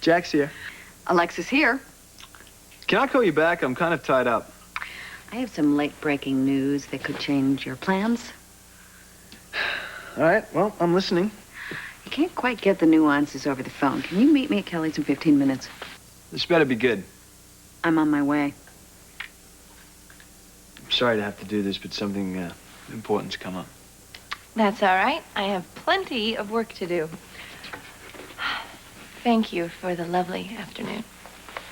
Jack's here. Alexis here. Can I call you back? I'm kind of tied up. I have some late-breaking news that could change your plans. All right, well, I'm listening. I can't quite get the nuances over the phone. Can you meet me at Kelly's in 15 minutes? This better be good. I'm on my way. I'm sorry to have to do this, but something important's come up. That's all right. I have plenty of work to do. Thank you for the lovely afternoon.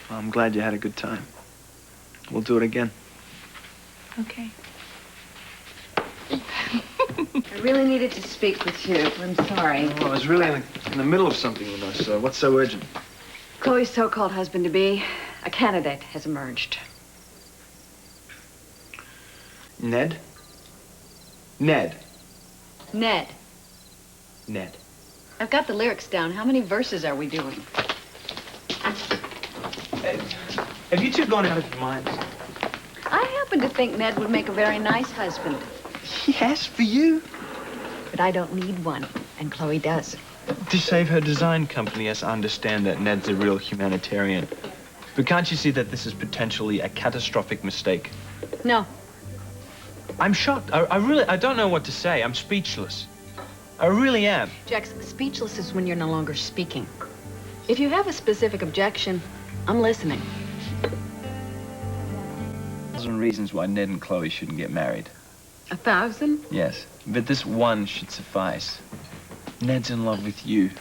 Well, I'm glad you had a good time. We'll do it again. Okay. I really needed to speak with you. I'm sorry. Oh, I was really in the middle of something with us. What's so urgent? Chloe's so-called husband-to-be, a candidate, has emerged. Ned? Ned. Ned. Ned. I've got the lyrics down. How many verses are we doing? Have you two gone out of your minds? I happen to think Ned would make a very nice husband. Yes, for you. But I don't need one, and Chloe does. To save her design company, yes, I understand that Ned's a real humanitarian. But can't you see that this is potentially a catastrophic mistake? No. I'm shocked. I don't know what to say. I'm speechless. I really am. Jax, speechless is when you're no longer speaking. If you have a specific objection, I'm listening. 1,000 reasons why Ned and Chloe shouldn't get married. 1,000? Yes, but this one should suffice. Ned's in love with you.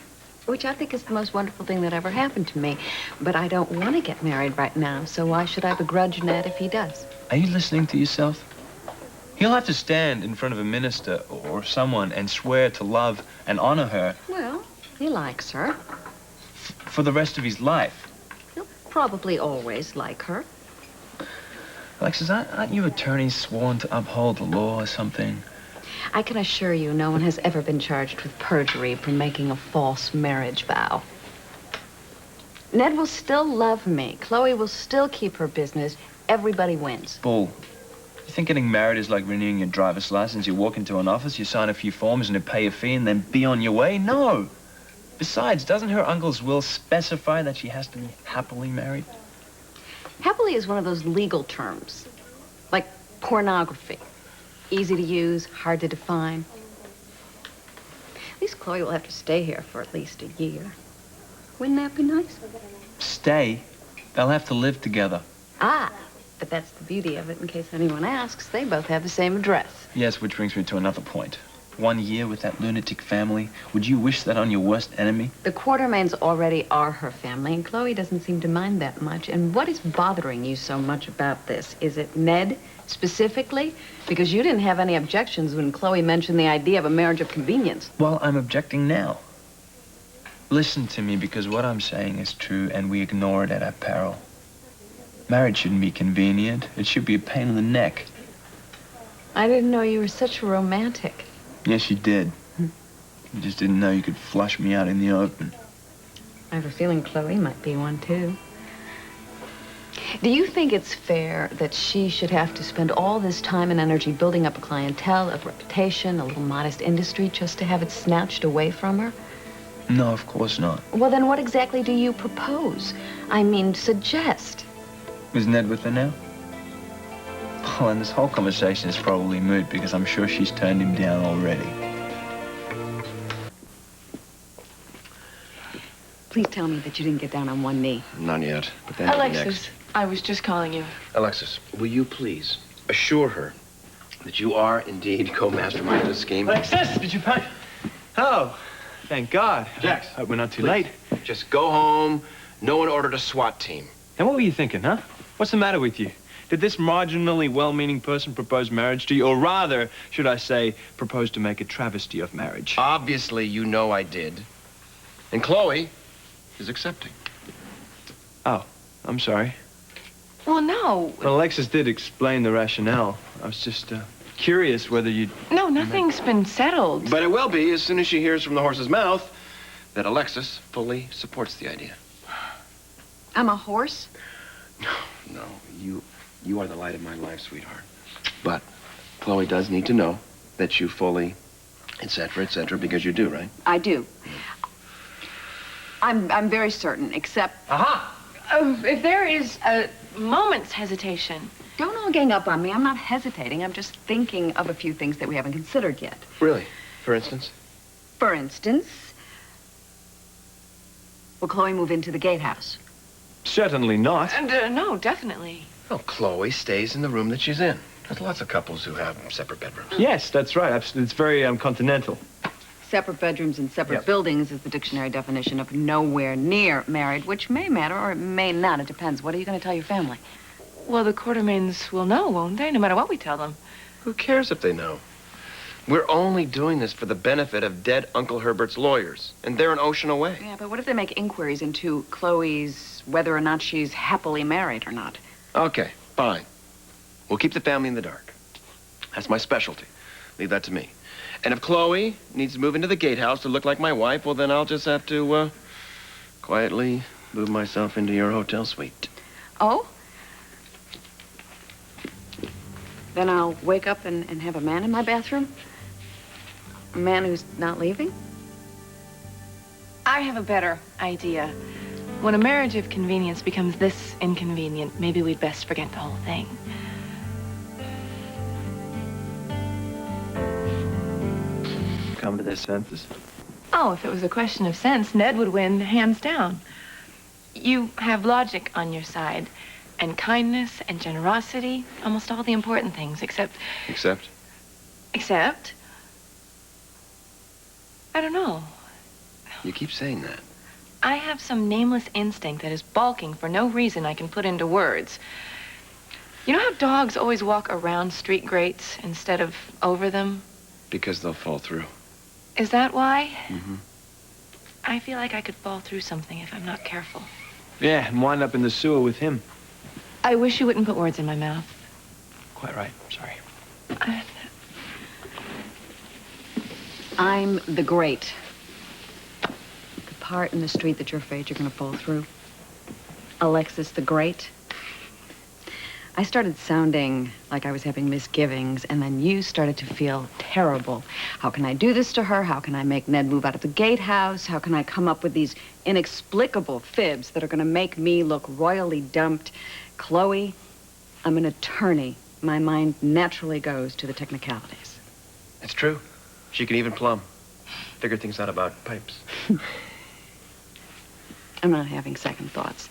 Which I think is the most wonderful thing that ever happened to me. But I don't want to get married right now, so why should I begrudge Ned if he does? Are you listening to yourself? He'll have to stand in front of a minister or someone and swear to love and honor her. Well, he likes her. For the rest of his life. He'll probably always like her. Alexis, aren't you attorneys sworn to uphold the law or something? I can assure you no one has ever been charged with perjury for making a false marriage vow. Ned will still love me. Chloe will still keep her business. Everybody wins. Bull. You think getting married is like renewing your driver's license? You walk into an office, you sign a few forms, and you pay a fee, and then be on your way? No. Besides, doesn't her uncle's will specify that she has to be happily married? Happily is one of those legal terms, like pornography. Easy to use, hard to define. At least Chloe will have to stay here for at least a year. Wouldn't that be nice? Stay? They'll have to live together. Ah, but that's the beauty of it. In case anyone asks, they both have the same address. Yes, which brings me to another point. 1 year with that lunatic family, would you wish that on your worst enemy? The Quartermains already are her family, and Chloe doesn't seem to mind that much. And what is bothering you so much about this? Is it Ned, specifically? Because you didn't have any objections when Chloe mentioned the idea of a marriage of convenience. Well, I'm objecting now. Listen to me, because what I'm saying is true, and we ignore it at our peril. Marriage shouldn't be convenient. It should be a pain in the neck. I didn't know you were such a romantic. Yes, you did. You just didn't know you could flush me out in the open. I have a feeling Chloe might be one, too. Do you think it's fair that she should have to spend all this time and energy building up a clientele, a reputation, a little modest industry, just to have it snatched away from her? No, of course not. Well, then what exactly do you propose? I mean, suggest. Is Ned with her now? Oh, and this whole conversation is probably moot because I'm sure she's turned him down already. Please tell me that you didn't get down on one knee. Not yet, but that'll be Alexis, next. I was just calling you. Alexis, will you please assure her that you are indeed co-mastermind of this scheme? Alexis, did you pack? Oh, thank God. Jax, Hope we're not too please. late. Just go home. No one ordered a SWAT team. And what were you thinking, huh? What's the matter with you? Did this marginally well-meaning person propose marriage to you? Or rather, should I say, propose to make a travesty of marriage? Obviously, you know I did. And Chloe is accepting. Oh, I'm sorry. Well, no. Well, Alexis did explain the rationale. I was just curious whether you'd... No, nothing's been settled. But it will be as soon as she hears from the horse's mouth that Alexis fully supports the idea. I'm a horse? No, you are the light of my life, sweetheart. But Chloe does need to know that you fully, et cetera, because you do, right? I do. I'm very certain, except... Aha! If there is a moment's hesitation. Don't all gang up on me. I'm not hesitating. I'm just thinking of a few things that we haven't considered yet. Really? For instance? For instance, will Chloe move into the gatehouse? Certainly not. No, definitely. Well, Chloe stays in the room that she's in. There's lots of couples who have separate bedrooms. Yes, that's right. It's very continental. Separate bedrooms and separate Yep. buildings is the dictionary definition of nowhere near married, which may matter or it may not. It depends. What are you going to tell your family? Well, the Quartermains will know, won't they? No matter what we tell them. Who cares if they know? We're only doing this for the benefit of dead Uncle Herbert's lawyers, and they're an ocean away. Yeah, but what if they make inquiries into Chloe's, whether or not she's happily married or not? Okay, fine. We'll keep the family in the dark. That's my specialty. Leave that to me. And if Chloe needs to move into the gatehouse to look like my wife, well, then I'll just have to, quietly move myself into your hotel suite. Oh? Then I'll wake up and have a man in my bathroom? A man who's not leaving? I have a better idea. When a marriage of convenience becomes this inconvenient, maybe we'd best forget the whole thing. Come to their senses. Oh, if it was a question of sense, Ned would win hands down. You have logic on your side, and kindness and generosity, almost all the important things, except, I don't know. You keep saying that. I have some nameless instinct that is balking for no reason I can put into words. You know how dogs always walk around street grates instead of over them? Because they'll fall through. Is that why? Mm-hmm. I feel like I could fall through something if I'm not careful. Yeah, and wind up in the sewer with him. I wish you wouldn't put words in my mouth. Quite right. Sorry. I'm the great. The part in the street that you're afraid you're going to fall through. Alexis the Great. I started sounding like I was having misgivings, and then you started to feel terrible. How can I do this to her? How can I make Ned move out of the gatehouse? How can I come up with these inexplicable fibs that are going to make me look royally dumped? Chloe, I'm an attorney. My mind naturally goes to the technicalities. It's true. She can even plumb. Figure things out about pipes. I'm not having second thoughts.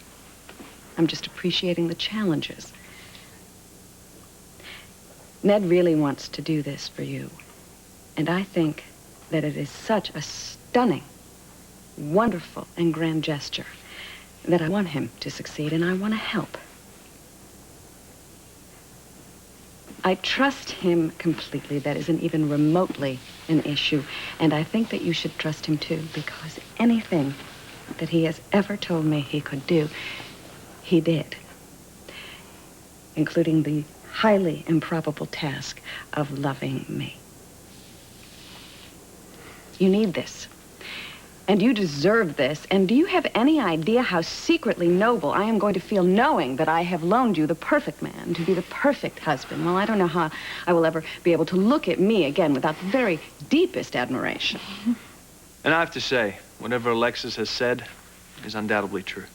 I'm just appreciating the challenges. Ned really wants to do this for you. And I think that it is such a stunning, wonderful, and grand gesture that I want him to succeed, and I want to help. I trust him completely. That isn't even remotely an issue. And I think that you should trust him, too, because anything that he has ever told me he could do, he did, including the highly improbable task of loving me. You need this. And you deserve this. And do you have any idea how secretly noble I am going to feel knowing that I have loaned you the perfect man to be the perfect husband? Well, I don't know how I will ever be able to look at me again without the very deepest admiration. And I have to say, whatever Alexis has said is undoubtedly true.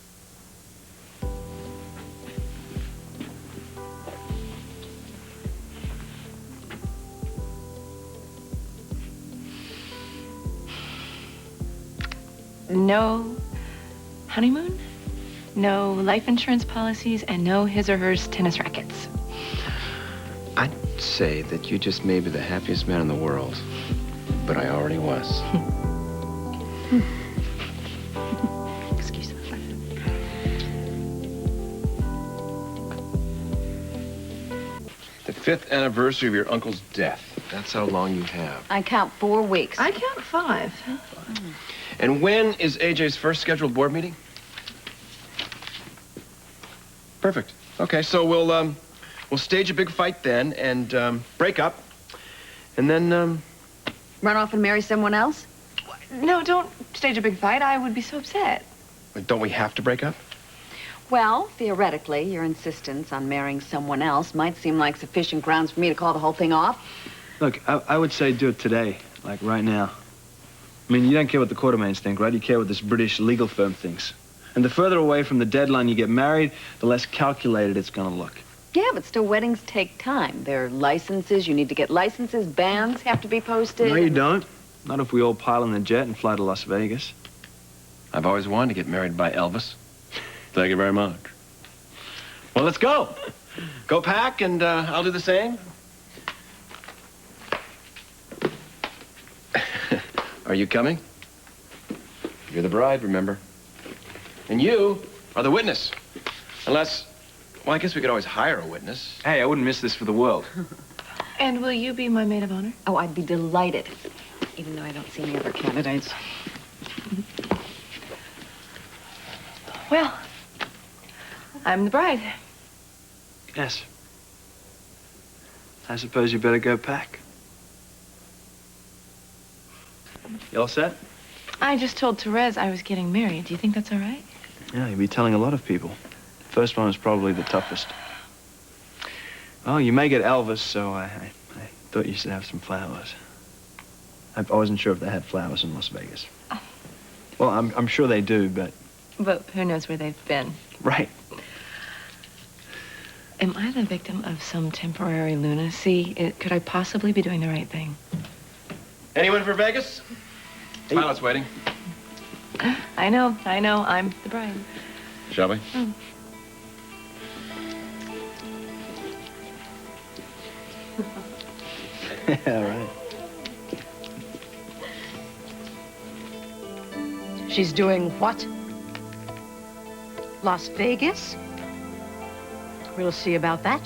No honeymoon, no life insurance policies, and no his or hers tennis rackets. I'd say that you just may be the happiest man in the world, but I already was. Excuse me. The 5th anniversary of your uncle's death. That's how long you have. I count 4 weeks. I count 5. And when is AJ's first scheduled board meeting? Perfect. Okay, so we'll stage a big fight then and break up. And then Run off and marry someone else? No, don't stage a big fight. I would be so upset. don't we have to break up? Well, theoretically, your insistence on marrying someone else might seem like sufficient grounds for me to call the whole thing off. Look, I would say do it today, like right now. I mean, you don't care what the Quartermains think, right? You care what this British legal firm thinks. And the further away from the deadline you get married, the less calculated it's going to look. Yeah, but still, weddings take time. There are licenses. You need to get licenses. Bands have to be posted. No, you don't. Not if we all pile in the jet and fly to Las Vegas. I've always wanted to get married by Elvis. Thank you very much. Well, let's go. Go pack, and I'll do the same. Are you coming? You're the bride, remember? And you are the witness. Unless, well, I guess we could always hire a witness. Hey, I wouldn't miss this for the world. And will you be my maid of honor? Oh, I'd be delighted, even though I don't see any other candidates. Well, I'm the bride. Yes. I suppose you better go pack. You all set? I just told Therese I was getting married. Do you think that's all right? Yeah, you'll be telling a lot of people. First one is probably the toughest. Well, you may get Elvis, so I thought you should have some flowers. I wasn't sure if they had flowers in Las Vegas. Oh. Well, I'm sure they do, but... But who knows where they've been? Right. Am I the victim of some temporary lunacy? Could I possibly be doing the right thing? Anyone for Vegas? Hey. Pilot's waiting. I know. I'm the bride. Shall we? Oh. All right. She's doing what? Las Vegas? We'll see about that.